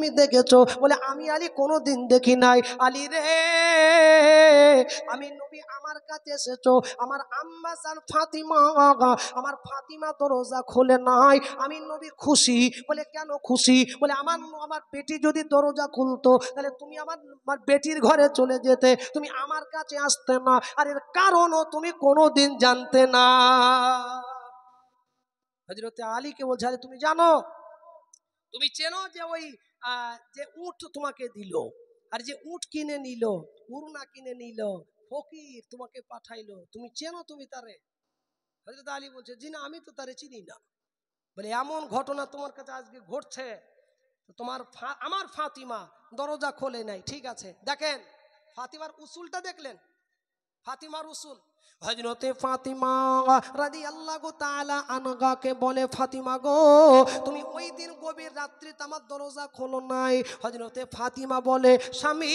তুমি দেখেছো? বলে আমি আলী কোনোদিন দেখি নাই। আলী রে, আমি নবী আমার কাছে এসেছো, আমার আম্মা জান ফাতিমা, আমার ফাতিমা দরজা খোলে নাই, আমি নবী খুশি। বলে কেন খুশি? বলে আমার আমার বেটি যদি দরজা খুলতো তাহলে তুমি আমার বেটির ঘরে চলে যেতে, তুমি আমার কাছে আসতে না, আর এর কারণও তুমি কোনোদিন জানতে না। হযরতে আলীকে বলছে, আরে তুমি জানো, তুমি চেনো যে ওই যে উট তোমাকে দিল, আর যে উট কিনে নিল, উরনা কিনে নিল, ফকির তোমাকে পাঠাইলো, তুমি চেনো তুমি তারে? হযরত আলী বলছে, জি না, আমি তো তারে চিনি না। বলে এমন ঘটনা তোমার কাছে আজকে ঘটছে, তোমার আমার ফাতিমা দরজা খোলে নাই। ঠিক আছে, দেখেন ফাতিমার উসুলটা দেখলেন, ফাতিমার উসুল। হযরতে ফাতিমা রাদিয়াল্লাহু তাআলা আনহাকে বলে, ফাতিমা গো, তুমি ওই দিন গভীর রাত্রিতে আমার দরজা খোলো নাই। হযরতে ফাতিমা বলে, স্বামী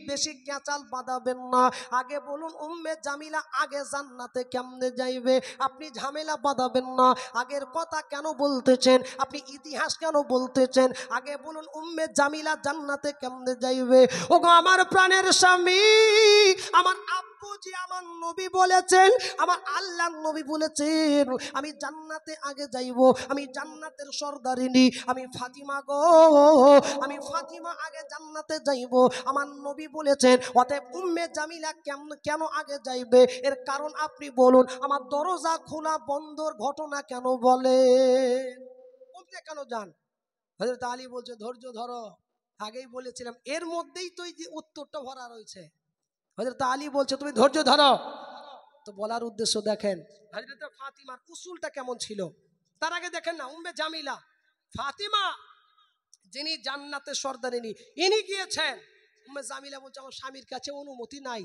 বেশি ক্যাচাল বাঁধাবেন না, আগে বলুন উম্মে জামিলা আগে জান্নাতে কেমনে যাইবে? আপনি ঝামেলা বাঁধাবেন না, আগের কথা কেন বলতেছেন? আপনি ইতিহাস কেন বলতেছেন? আগে বলুন উম্মে জামিলা জান্নাতে কেমনে যাইবে? ওগো আমার প্রাণের স্বামী, আমার আব্বু যে আমার নবী বলেছেন, আমার আল্লাহর নবী বলেছেন আমি জান্নাতে আগে যাইব, আমি জান্নাতের সর্দারিনী, আমি ফাতিমা গো, আমি ফাতিমা আগে জান্নাতে যাইব, আমার নবী বলেছেন। অতএব উম্মে জামিলা কেন আগে যাইবে? এর কারণ আপনি বলুন, আমার দরজা খোলা বন্ধর ঘটনা কেন বলেন? বলতে কেন যান? হযরত আলী বলছে, ধৈর্য ধরো, আগেই বলেছিলাম, এর মধ্যেই তো এই যে উত্তরটা ভরা রয়েছে। হযরত আলী বলছে তুমি ধৈর্য ধরো। তো বলার উদ্দেশ্য দেখেন হযরত ফাতিমার উসুলটা কেমন ছিল। তার আগে দেখেন না, উম্মে জামিলা ফাতিমা যিনি জান্নাতের সর্দারিনী, ইনি গিয়েছেন। উম্মে জামিলা বলছে আমার স্বামীর কাছে অনুমতি নাই,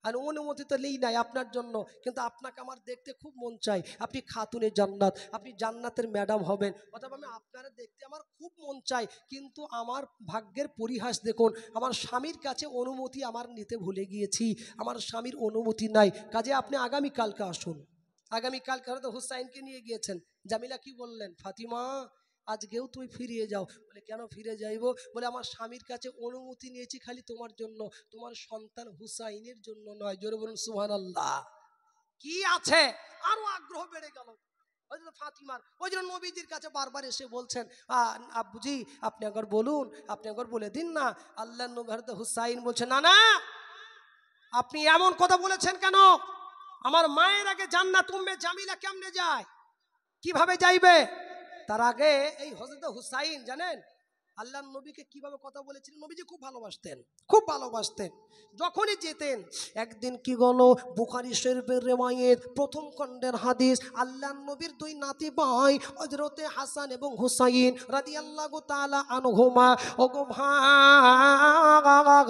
আর অনুমতি তো নেই নাই আপনার জন্য, কিন্তু আপনাকে আমার দেখতে খুব মন চাই, আপনি খাতুনে জান্নাত, আপনি জান্নাতের ম্যাডাম হবেন, অথবা আমি আপনারা দেখতে আমার খুব মন চাই, কিন্তু আমার ভাগ্যের পরিহাস দেখুন, আমার স্বামীর কাছে অনুমতি আমার নিতে ভুলে গিয়েছি, আমার স্বামীর অনুমতি নাই, কাজে আপনি আগামীকালকে আসুন। আগামীকালকে হয়তো হুসাইনকে নিয়ে গিয়েছেন। জামিলা কি বললেন, ফাতিমা আজকেও তুমি ফিরিয়ে যাও। বলে কেন ফিরে যাইব? বলে আমার স্বামীর কাছে অনুমতি নিয়েছি খালি তোমার জন্য, তোমার সন্তান হুসাইনের জন্য নয়। জোরে বলুন সুবহানাল্লাহ। কি আছে? আরো আগ্রহ বেড়ে গেল ফাতিমার। ওই জন্য নবীজির কাছে বারবার এসে বলছেন, আব্বুজি আপনি একবার বলুন, আপনি একবার বলে দিন না। আল্লাহর নবী হযরত হুসাইন বলছে, না না, আপনি এমন কথা বলেছেন কেন? আমার মায়ের আগে জান্নাত উম্মে জামিলা কেমনে যায়, কিভাবে যাইবে? তার আগে এই হযরত হুসাইন জানেন আল্লাহর নবীকে কিভাবে কথা বলেছিলেন? নবীজি খুব ভালোবাসতেন, খুব ভালোবাসতেন। যখনই যেতেন, একদিন কি হলো, বুখারী শরীফের রিওয়ায়াত প্রথম খণ্ডের হাদিস, আল্লাহর নবীর দুই নাতি ভাই হযরতে হাসান এবং হুসাইন রাদিয়াল্লাহু তাআলা আনহুমা, ওগো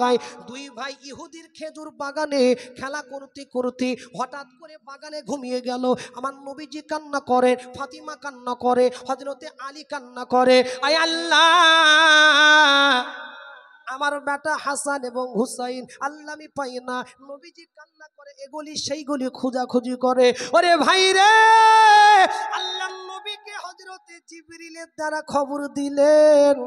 ভাই, দুই ভাই ইহুদির খেজুর বাগানে খেলা করতে করতে হঠাৎ করে বাগানে ঘুমিয়ে গেল। আমার নবীজি কান্না করেন, ফাতিমা কান্না করে, হযরতে আলী কান্না করে, আয় আল্লাহ, আমার বেটা হাসান এবং হুসাইন আল্লাহ আমি পাই না। নবীজি কান্না করে, এগুলি সেইগুলি খোঁজাখুঁজি করে। ওরে ভাই রে, আল্লাহর নবীকে হযরতে জিবরিলের দ্বারা খবর দিলেন।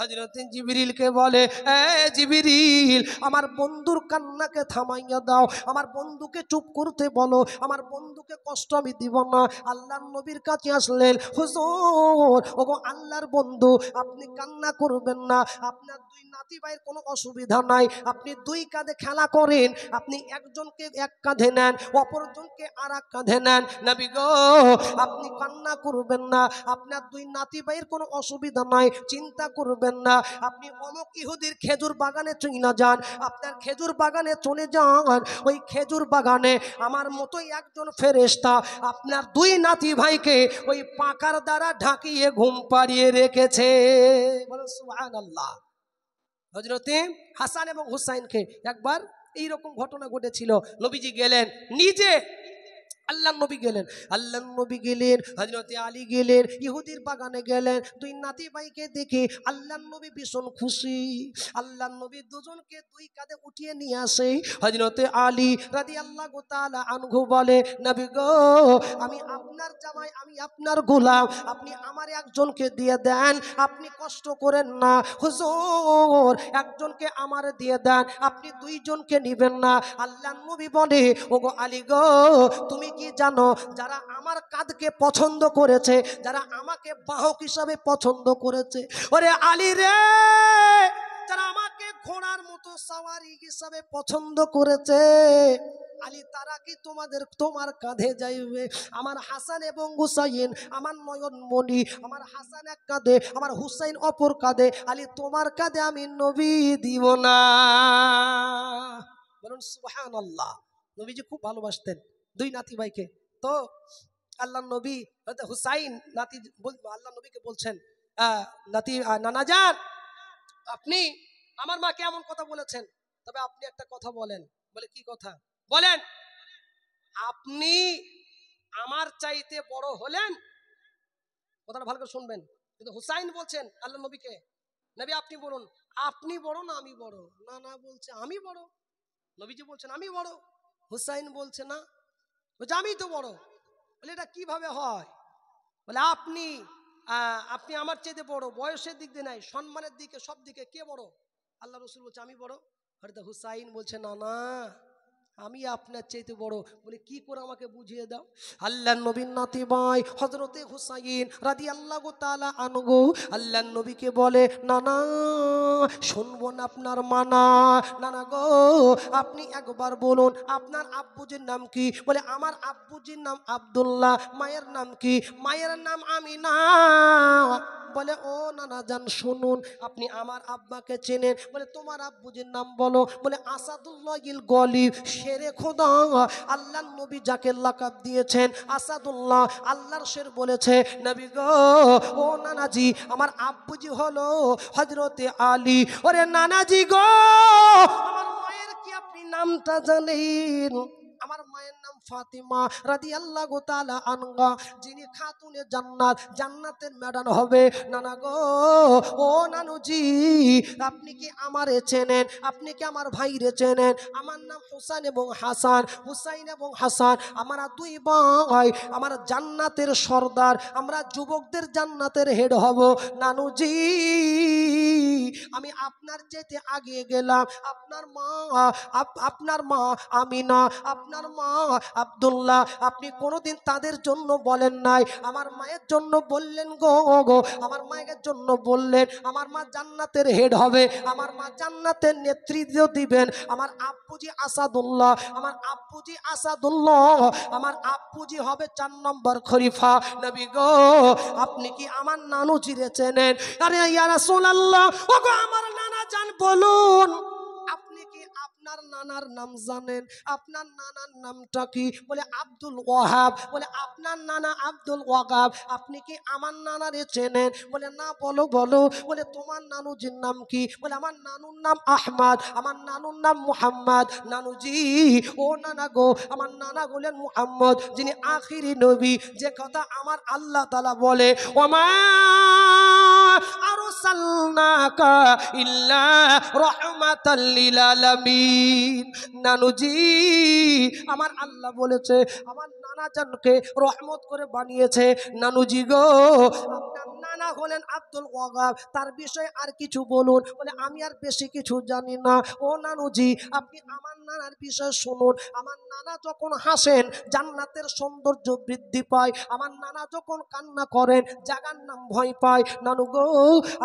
হযরতে জিবরিলকে বলে, এ জিবরিল, আমার বন্ধুর কান্নাকে থামাইয়া দাও, আমার বন্ধুকে চুপ করতে বলো, আমার বন্ধুকে কষ্ট আমি দিব না। আল্লাহর নবীর কাছে আসলেন, হুজুর, ওগো আল্লাহর বন্ধু, আপনি কান্না করবেন না, আপনার দুই নাতি ভাইয়ের কোনো অসুবিধা নাই, আপনি দুই কাঁধে খেলা করেন, আপনি একজনকে এক কাঁধে নেন, অপরজনকে আর এক কাঁধে নেন। নবী গো, আপনি কান্না করবেন না, আপনার দুই নাতি ভাইয়ের কোনো অসুবিধা নাই, চিন্তা করবেন না, আপনি অমুক ইহুদির খেজুর বাগানে চলে যান, আপনার খেজুর বাগানে চলে যান, ওই খেজুর বাগানে আমার মতোই একজন ফেরেশতা আপনার দুই নাতি ভাইকে ওই পাকার দ্বারা ঢাকিয়ে ঘুম পাড়িয়ে রেখেছে। বলুন সুবহানাল্লাহ। হযরতে হাসান এবং হুসাইনকে একবার এইরকম ঘটনা ঘটেছিল, নবীজি গেলেন নিজে আল্লাহ নবী গেলেন, আল্লাহ নবী গেলেন, হযরতে আলী গেলেন, ইহুদির বাগানে গেলেন। দুই নাতি ভাইকে দেখে আল্লাহ নবী ভীষণ খুশি। আল্লাহ নবী দুজনকে দুই কাঁধে উঠিয়ে নিয়ে আসে। হযরতে আলী রাদিয়াল্লাহু তাআলা আনহু বলে, নবী গো, আমি আপনার জামাই, আমি আপনার গোলাম, আপনি আমার একজনকে দিয়ে দেন, আপনি কষ্ট করেন না। হুজুর, একজনকে আমার দিয়ে দেন, আপনি দুইজনকে নিবেন না। আল্লাহ নবী বলে, ওগো আলী গো, তুমি কি জানো, যারা আমার কাঁধকে পছন্দ করেছে, যারা আমাকে বাহক হিসাবে পছন্দ করেছে, ওরে আলী রে, যারা আমাকে ঘোড়ার মতো সওয়ারি হিসাবে পছন্দ করেছে, আলী, তারা কি তোমার কাঁধে যাইবে? আমার হাসান এবং হুসাইন, আমার নয়নমণি, আমার হাসান এক কাঁধে, আমার হুসাইন অপর কাঁধে, আলী তোমার কাঁধে আমি নবী দিব না। বলুন সুবহানাল্লাহ। নবীজি খুব ভালোবাসতেন দুই নাতি ভাইকে। তো আল্লাহ নবী হুসাইন নাতি আল্লাহ নবীকে বলছেন, নাতি, নানা যান, আপনি আমার মাকে এমন কথা বলেছেন, তবে আপনি একটা কথা বলেন। বলে, কি কথা? বলেন, আপনি আমার চাইতে বড় হলেন। কথাটা ভালো করে শুনবেন। কিন্তু হুসাইন বলছেন আল্লাহ নবীকে, নবী আপনি বলুন, আপনি বড় না আমি বড়? না না, বলছে আমি বড়। নবীজি বলছেন আমি বড়। হুসাইন বলছে না, বলছে আমি তো বড়। বলে, এটা কিভাবে হয়? বলে, আপনি আমার চাইতে বড়, বয়সের দিক দিয়ে নাই, সম্মানের দিকে, সব দিকে কে বড়? আল্লাহ রসুল বলছে আমি বড়। হযরত হুসাইন বলছে না না, আমি আপনার চাইতে বড়। বলে, কি করে আমাকে বুঝিয়ে দাও। আল্লাহর নবীর নাতি ভাই হযরতে হুসাইন রাদিয়াল্লাহু তাআলা আনহু আল্লাহর নবীকে বলে, নানা শুনবো না আপনার মানা? নানা গো, আপনি একবার বলুন আপনার আব্বুজির নাম কি? বলে, আমার আব্বুজির নাম আব্দুল্লাহ। মায়ের নাম কি? মায়ের নাম আমিনা। বলে, ও নানা জান শুনুন, আপনি আমার আব্বাকে চেনেন? বলে, তোমার আব্বুজির নাম বলো। বলে, আসাদুল্লাহিল গলিব, শেরে খোদা। আল্লাহর নবী যাকে লাকাব দিয়েছেন আসাদুল্লাহ, আল্লাহর শের বলেছে, নবী গো, ও নানাজি, আমার আব্বুজি হলো হযরতে আলী। ওরে নানাজি গো, আমার মায়ের কি আপনি নামটা জানেন? আমার মায়ের নাম ফাতিমা রাদিয়াল্লাহু তাআলা আনহা, যিনি খাতুনে জান্নাত, জান্নাতের ম্যাডাম হবে। নানা গো, ও নানুজি, আপনি কি আমারে চেনেন? আপনি কি আমার ভাইরে চেনেন? আমার নাম হুসাইন এবং হাসান। হুসাইন এবং হাসান আমরা দুই ভাই, আমার জান্নাতের সর্দার, আমরা যুবকদের জান্নাতের হেড হব। নানুজি, আমি আপনার যেতে আগে গেলাম। আপনার মা আমিনা, আপনার মা আব্দুল্লাহ, আপনি কোনোদিন তাদের জন্য বলেন নাই, আমার মায়ের জন্য বললেন গো গো, আমার মায়ের জন্য বললেন। আমার মা জান্নাতের হেড হবে, আমার মা জান্নাতের নেতৃত্ব দিবেন। আমার আব্বুজি আসাদুল্লাহ, আমার আব্বুজি আসাদুল্লাহ, আমার আব্বুজি হবে 4 নম্বর খলিফা। নবী গো, আপনি কি আমার নানু চিরে চেনেন? আরে ইয়া রাসূলুল্লাহ, ওগো আমার নানা জান বলুন, আপনি কি আপনার নানার নাম জানেন? আপনার নানার নামটা কি? বলে, আব্দুল ওয়াহাব। বলে, আপনার নানা আব্দুল ওয়াহাব, আপনি কি আমার নানারে চেনেন? বলে, না। বলো বলো। বলে, তোমার নানুজির নাম কি? বলে, আমার নানুর নাম আহমদ, আমার নানুর নাম মুহাম্মদ। নানুজি, ও নানা গো, আমার নানা বলেন মুহাম্মদ, যিনি আখিরি নবী। যে কথা আমার আল্লাহ তাআলা বলে, ওমা আরসালনাকা ইল্লা রাহমাতাল লিল আলামিন। নানুজি, আমার আল্লাহ বলেছে আমার নানা জানকে রহমত করে বানিয়েছে। নানুজি গো, আপনার নানা হলেন আব্দুল ওয়াহাব, তার বিষয়ে আর কিছু বলুন। বলে, আমি আর বেশি কিছু জানি না। ও নানুজি, আপনি আমার নানার বিষয়ে শুনুন। আমার নানা যখন হাসেন, জান্নাতের সৌন্দর্য বৃদ্ধি পায়। আমার নানা যখন কান্না করেন, জাগার নাম ভয় পায়। নানু গো,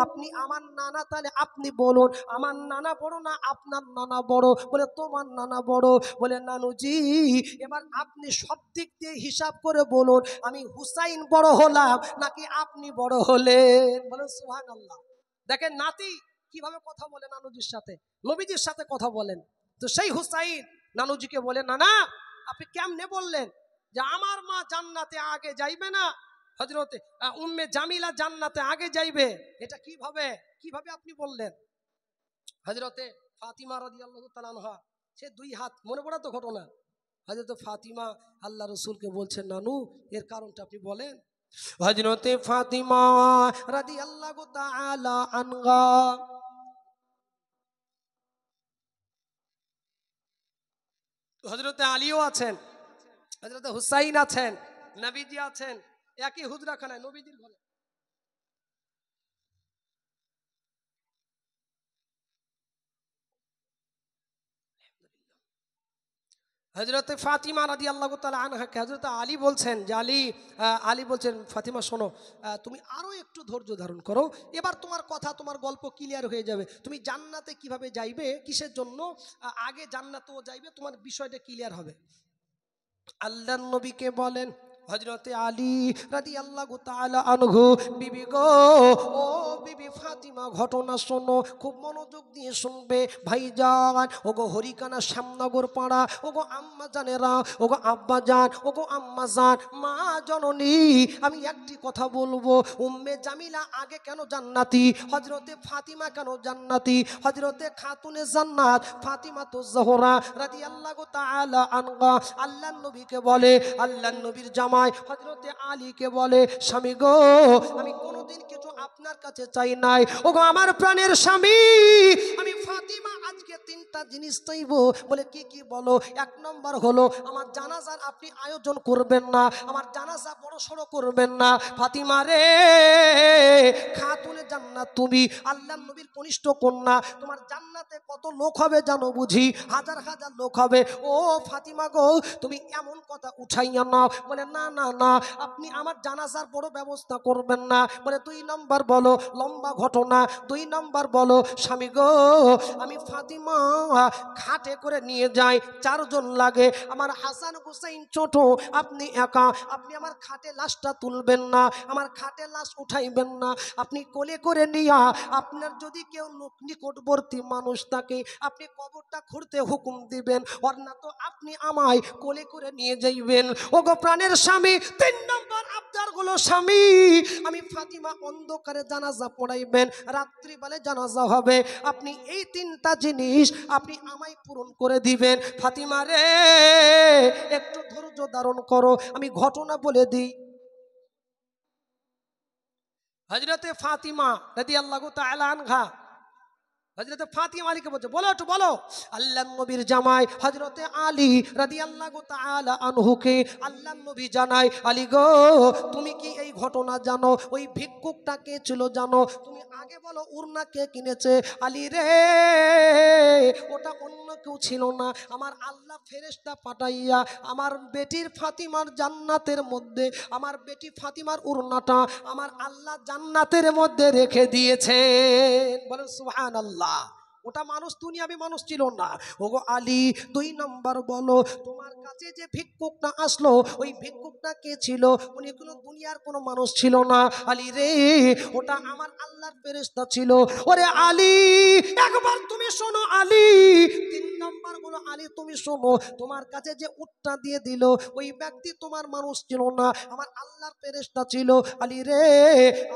আপনি আমার নানা, তাহলে আপনি বলুন, আমার নানা বড় না আপনার নানা বড়? বলে, তোমার নানা বড়। বলে, নানুজি, এবার আপনি সব দিক দিয়ে হিসাব করে বলুন, আমি হুসাইন বড় হলাম নাকি আপনি বড় হলেন? বলে সুবহানাল্লাহ। দেখেন নাতি কিভাবে কথা বলে নানুজির সাথে, নবীজির সাথে কথা বলেন। তো সেই হুসাইন নানুজিকে বলে, নানা আপনি কেমনে বললেন যে আমার মা জান্নাতে আগে যাইবে না, হযরতে উম্মে জামিলা জান্নাতে আগে যাইবে? এটা কিভাবে আপনি বললেন? হযরতে ফাতিমা রাদিয়াল্লাহু তাআলা আনহা, সে দুই হাত, মনে পড়ে তো ঘটনা, হযরত ফাতিমা আল্লাহ রসুলকে বলছেন, নানু এর কারণটা আপনি বলেন। হযরতে ফাতিমা রাদিয়াল্লাহু তাআলা আনহা, হযরতে আলীও আছেন, হযরতে হুসাইন আছেন, নবীজি আছেন, একই হুজরাখানায় নবীজির ঘরে। হযরতে ফাতিমা রাদিয়াল্লাহু তাআলা আনহাকে হযরত আলী বলছেন যে আলী বলছেন, ফাতিমা শোনো, তুমি আরো একটু ধৈর্য ধারণ করো, এবার তোমার কথা তোমার গল্প ক্লিয়ার হয়ে যাবে। তুমি জান্নাতে কিভাবে যাইবে, কিসের জন্য আগে জান্নাতেও যাইবে, তোমার বিষয়টা ক্লিয়ার হবে। আল্লাহর নবীকে বলেন, হযরতে আলী রাদিয়াল্লাহু তাআলা আনহু, বিবি গো, ও বিবি ফাতিমা, ঘটনা শোনো, খুব মনোযোগ দিয়ে শুনবে ভাইজান। ওগো হরিকানা শ্যামনগর পাড়া, ওগো আম্মা জানেরা, ওগো আব্বা জান, ওগো আম্মা জান, মা জননী, আমি একটি কথা বলবো, উম্মে জামিলা আগে কেন জান্নাতি, হযরতে ফাতিমা কেন জান্নাতি? হযরতে খাতুনে জান্নাত ফাতিমা তো জোহরা রাদিয়াল্লাহু তাআলা আনহা আল্লাহর নবীকে বলে, আল্লাহর নবীর জামাই হযরতে আলীকে বলে, স্বামী গো, আমি কোনোদিন কিছু আপনার কাছে চাই নাই, ওগো আমার প্রাণের স্বামী, আমি ফাতিমা আজকে তিনটা জিনিস চাইবো। বলে কি কি বলো? এক নম্বর হলো আমার জানাজার আপনি আয়োজন করবেন না, আমার জানাজা বড় সড়ো করবেন না। ফাতিমা রে, খাতুনে জান্নাত তুমি, আল্লাহর নবীর কনিষ্ঠ কন্যা, তোমার জান্নাতে কত লোক হবে জানো বুঝি? হাজার হাজার লোক হবে। ও ফাতিমা গো, তুমি এমন কথা উঠাইয়া নাও। বলে না না না, আপনি আমার জানাজার বড় ব্যবস্থা করবেন না। বলে দুই নম্বর বলো, লম্বা ঘটনা। দুই নম্বর বলো, স্বামী গো, আমি ফাতিমা খাটে করে নিয়ে যাই, চারজন লাগে, আমার হাসান হুসাইন ছোট, আপনি একা, আপনি আমার খাটে লাশটা তুলবেন না, আমার খাটে লাশ উঠাইবেন না, আপনি কোলে করে নিয়া, আপনার যদি কেউ নিকটবর্তী মানুষ থাকে আপনি কবরটা খুঁড়তে হুকুম দিবেন, আর না তো আপনি আমায় কোলে করে নিয়ে যাইবেন। ওগো প্রাণের স্বামী, তিন নম্বর আবদার হলো, স্বামী আমি ফাতিমা অন্ধকারে জানাজা পড়াইবেন, রাত্রিবেলা জানাজা হবে, আপনি এই তিনটা জিনিস আপনি আমায় পূরণ করে দিবেন। ফাতিমা রে, একটু ধৈর্য ধারণ করো, আমি ঘটনা বলে দিই। হযরতে ফাতিমা রাদিয়াল্লাহু তাআলা আনহা, হযরতে ফাতিমা আলীকে বলছে, বলো একটু বলো। আল্লাহর নবীর জামাই হযরতে আলী রাদিয়াল্লাহু তাআলা আনহুকে আল্লাহর নবী জানায়, আলী গো, তুমি কি এই ঘটনা জানো? ওই ভিক্ষুকটা কে ছিল জানো? তুমি আগে বলো, উরনা কে কিনেছে? আলী রে, ওটা অন্য কেউ ছিল না, আমার আল্লাহ ফেরেশতা পাঠাইয়া আমার বেটির ফাতিমার জান্নাতের মধ্যে, আমার বেটি ফাতিমার উরনাটা আমার আল্লাহ জান্নাতের মধ্যে রেখে দিয়েছেন। বলেন সুবহানাল্লাহ। ওটা মানুষ, দুনিয়াবি মানুষ ছিল না। ওগো আলী, দুই নম্বর বলো, তোমার কাছে যে ভিক্ষুকটা আসলো, ওই ভিক্ষুকটা কে ছিল? উনি কোনো দুনিয়ার কোনো মানুষ ছিল না। আলী রে, ওটা আমার আল্লাহর ফেরেশতা ছিল। ওরে আলী, একবার তুমি শোনো আলী। তিন নম্বর বলো, আলী তুমি শোনো, তোমার কাছে যে উটটা দিয়ে দিল, ওই ব্যক্তি তোমার মানুষ ছিল না, আমার আল্লাহর ফেরেশতা ছিল। আলী রে,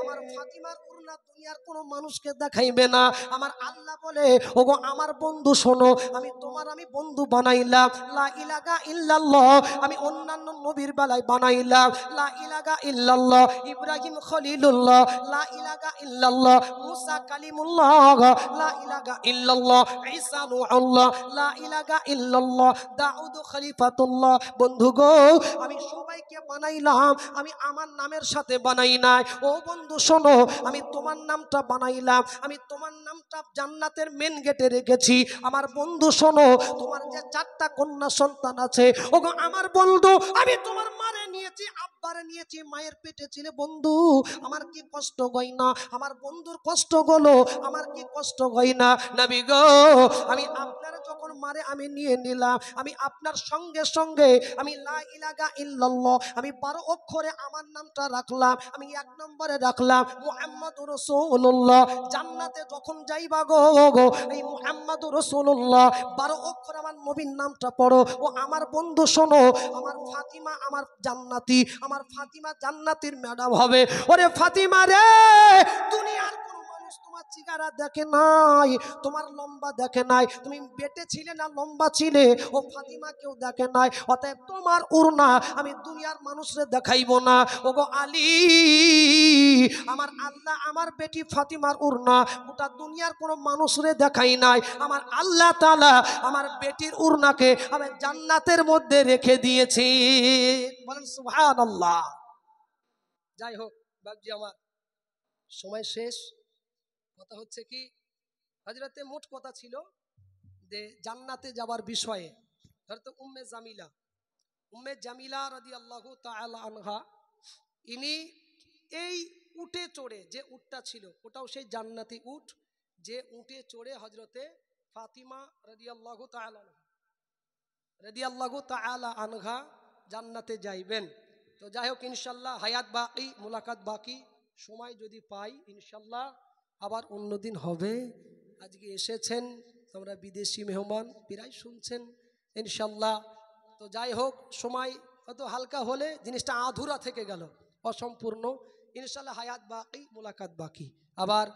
আমার ফাতিমার উরনা দুনিয়ার কোনো মানুষকে দেখাইবে না। আমার আল্লাহ বলে, ওগো আমার বন্ধু শোনো, আমি বন্ধু বানাইলাম, লা ইলাহা ইল্লাল্লাহ, আমি অন্যান্য নবীর বেলায় বানাইলাম লা ইলাহা ইল্লাল্লাহ, ইব্রাহিম খলিলুল্লাহ, লা ইলাহা ইল্লাল্লাহ, মুসা কালিমুল্লাহ, লা ইলাহা ইল্লাল্লাহ, ঈসা রূহুল্লাহ, লা ইলাহা ইল্লাল্লাহ, দাউদ খলিফাতুল্লাহ। বন্ধু গো, আমি সবাইকে বানাইলাম, আমি আমার নামের সাথে বানাই নাই। ও বন্ধু শোনো, আমি তোমার নামটা বানাইলাম, আমি তোমার নামটা জান্নাতের মেন গেটে রেখেছি। আমার বন্ধু শোনো, তোমার যে চারটা কন্যা সন্তান আছে, ওগো আমার বন্ধু, আমি তোমার মারে নিয়েছি, আব্বারে নিয়েছি, মায়ের পেটে ছিলে। বন্ধু, আমার কি কষ্ট হয় না? আমার বন্ধুর কষ্ট হলো, আমার কি কষ্ট হয় না? নবী গো, আমি আপনার যখন মারে আমি নিয়ে নিলাম, আমি আপনার সঙ্গে সঙ্গে আমি লা ইলাহা ইল্লাল্লাহ, আমি 12 অক্ষরে আমার নামটা রাখলাম, আমি 1 নম্বরে রাখলাম মুহাম্মাদুর রাসূলুল্লাহ। জান্নাতে যখন যাইবা গো, এই মুহাম্মাদুর রাসূলুল্লাহ 12 অক্ষর আমার নবীর নামটা পড়ো। ও আমার বন্ধু শোনো, আমার ফাতিমা আমার জান্নাতি, আমার ফাতিমা জান্নাতের ম্যাডাম হবে। ওরে ফাতিমা রে, দুনিয়ার কোন মানুষ তোমার চেহারা দেখে নাই, তোমার লম্বা দেখে নাই, তুমি বেটে ছিলে না লম্বা ছিলে, ও ফাতিমা কেউ দেখে নাই। অতএব তোমার উড়না আমি দুনিয়ার মানুষরে দেখাইব না। ওগো আলী, আমার আল্লাহ আমার বেটি ফাতিমার উড়না গোটা দুনিয়ার কোনো মানুষরে দেখাই নাই। আমার আল্লাহ তাআলা আমার বেটির উড়নাকে আমি জান্নাতের মধ্যে রেখে দিয়েছি। বলেন সুবহানাল্লাহ। যাই হোক বাবজি, আমার সময় শেষ। কথা হচ্ছে কি, হযরতে মোট কথা ছিল যে জান্নাতে যাবার বিষয়ে। হযরত উম্মে জামিলা রাদিয়াল্লাহু তাআলা আনহা, ইনি এই উটে চড়ে, যে উটটা ছিল ওটাও সেই জান্নাতি উট, যে উটে চড়ে হযরতে ফাতিমা রাদিয়াল্লাহু তাআলা আনহা জান্নাতে যাইবেন। তো যাই হোক ইনশাল্লাহ হায়াত বাকি, মুলাকাত বাকি, সময় যদি পাই ইনশাল্লাহ আবার অন্যদিন হবে। আজকে এসেছেন তোমরা বিদেশি মেহমান, প্রায় শুনছেন ইনশাল্লাহ। তো যাই হোক, সময় অত হালকা হলে জিনিসটা আধুরা থেকে গেল, অসম্পূর্ণ। ইনশাল্লাহ হায়াত বাকি, মুলাকাত বাকি। আবার